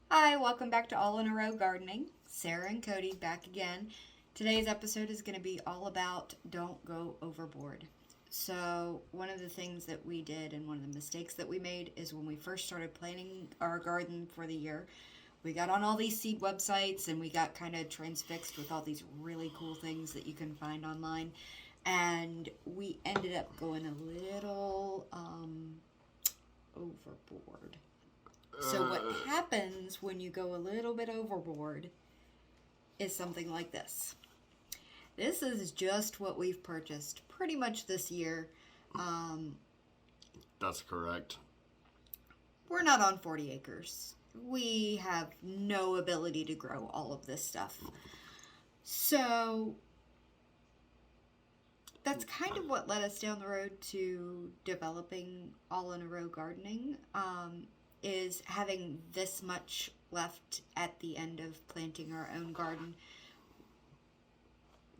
Hi, welcome back to All in a Row Gardening. Sarah and Cody back again. Today's episode is going to be all about don't go overboard. So, one of the things that we did and one of the mistakes that we made is when we first started planning our garden for the year, we got on all these seed websites and we got kind of transfixed with all these really cool things that you can find online. And we ended up going a little overboard. So what happens when you go a little bit overboard is something like this. This is just what we've purchased pretty much this year. That's correct. We're not on 40 acres. We have no ability to grow all of this stuff. So that's kind of what led us down the road to developing All in a Row Gardening. Is having this much left at the end of planting our own garden.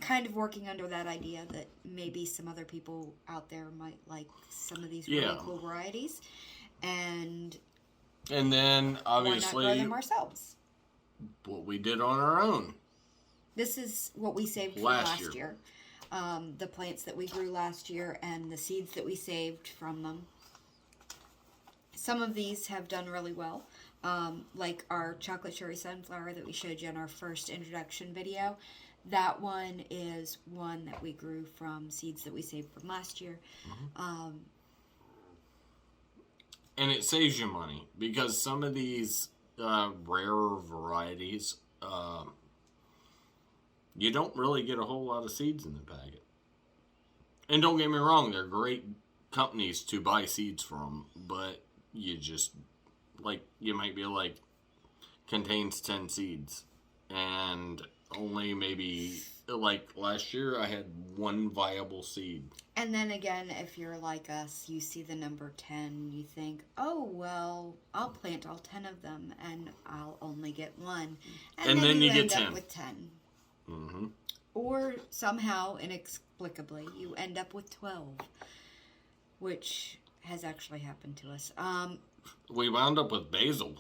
Kind of working under that idea that maybe some other people out there might like some of these really cool varieties. And then obviously why not grow them ourselves? What we did on our own. This is what we saved from last year. The plants that we grew last year and the seeds that we saved from them. Some of these have done really well, like our chocolate cherry sunflower that we showed you in our first introduction video. That one is one that we grew from seeds that we saved from last year. Mm-hmm. And it saves you money because some of these rarer varieties, you don't really get a whole lot of seeds in the packet. And don't get me wrong, they're great companies to buy seeds from, but you just, you might be like, contains 10 seeds. And only maybe, like last year, I had one viable seed. And then again, if you're like us, you see the number 10, you think, oh, well, I'll plant all 10 of them, and I'll only get one. And then you get 10. Up with 10. Mm-hmm. Or somehow, inexplicably, you end up with 12, which has actually happened to us. We wound up with basil.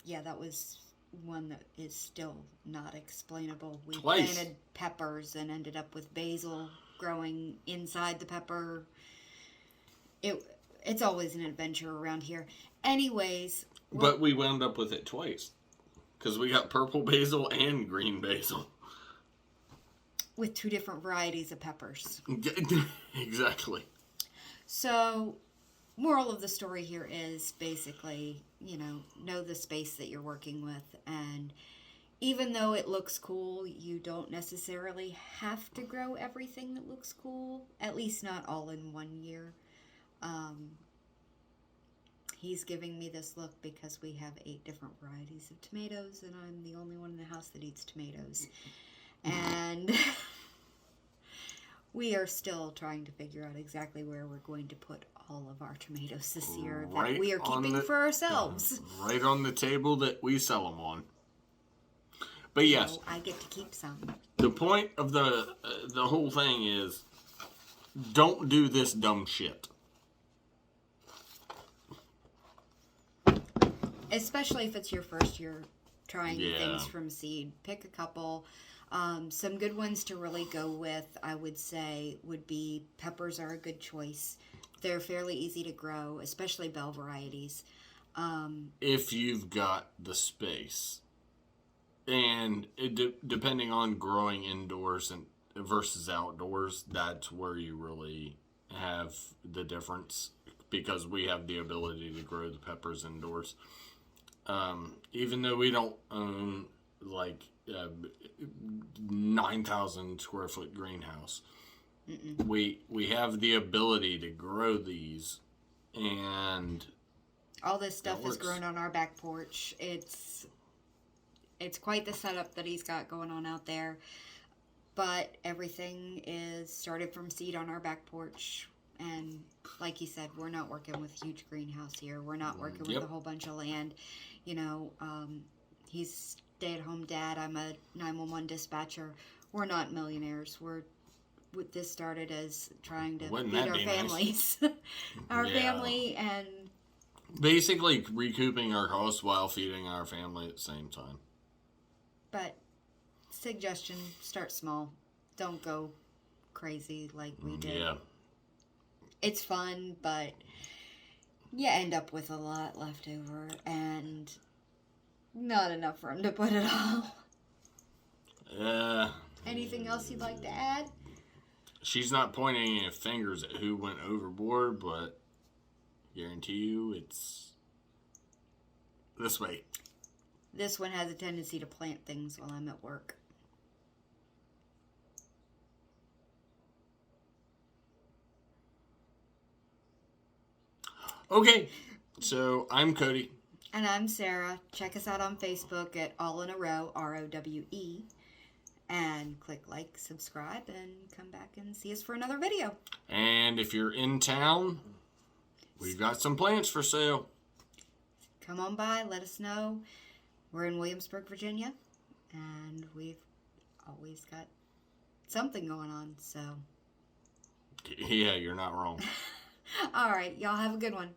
Yeah, that was one that is still not explainable. We Twice. Planted peppers and ended up with basil growing inside the pepper. It's always an adventure around here. Anyways. But we wound up with it twice. Because we got purple basil and green basil. With two different varieties of peppers. Exactly. So, moral of the story here is basically, know the space that you're working with. And even though it looks cool, you don't necessarily have to grow everything that looks cool. At least not all in one year. He's giving me this look because we have 8 different varieties of tomatoes, and I'm the only one in the house that eats tomatoes. And we are still trying to figure out exactly where we're going to put all of our tomatoes this year that we are keeping for ourselves. Right on the table that we sell them on. But yes. So I get to keep some. The point of the whole thing is, don't do this dumb shit. Especially if it's your first year trying things from seed. Pick a couple. Some good ones to really go with, I would say, would be peppers are a good choice. They're fairly easy to grow, especially bell varieties. If you've got the space. And depending on growing indoors and versus outdoors, that's where you really have the difference. Because we have the ability to grow the peppers indoors. Even though we don't own, 9,000 square foot greenhouse. Mm-mm. We have the ability to grow these, and all this stuff is grown on our back porch. It's quite the setup that he's got going on out there, but everything is started from seed on our back porch. And like you said, we're not working with a huge greenhouse here. We're not working with a whole bunch of land. He's stay-at-home dad. I'm a 911 dispatcher. We're not millionaires. This started as trying to feed our families. Our family, and Basically recouping our costs while feeding our family at the same time. But suggestion, start small. Don't go crazy like we did. Yeah. It's fun, but you end up with a lot left over and not enough room to put it all. Anything else you'd like to add? She's not pointing any fingers at who went overboard, but guarantee you it's this way. This one has a tendency to plant things while I'm at work. Okay, so I'm Cody. And I'm Sarah. Check us out on Facebook at All in a Row, ROWE. And click like, subscribe, and come back and see us for another video. And if you're in town, we've got some plants for sale. Come on by, let us know. We're in Williamsburg, Virginia, and we've always got something going on, so. Yeah, you're not wrong. All right, y'all have a good one.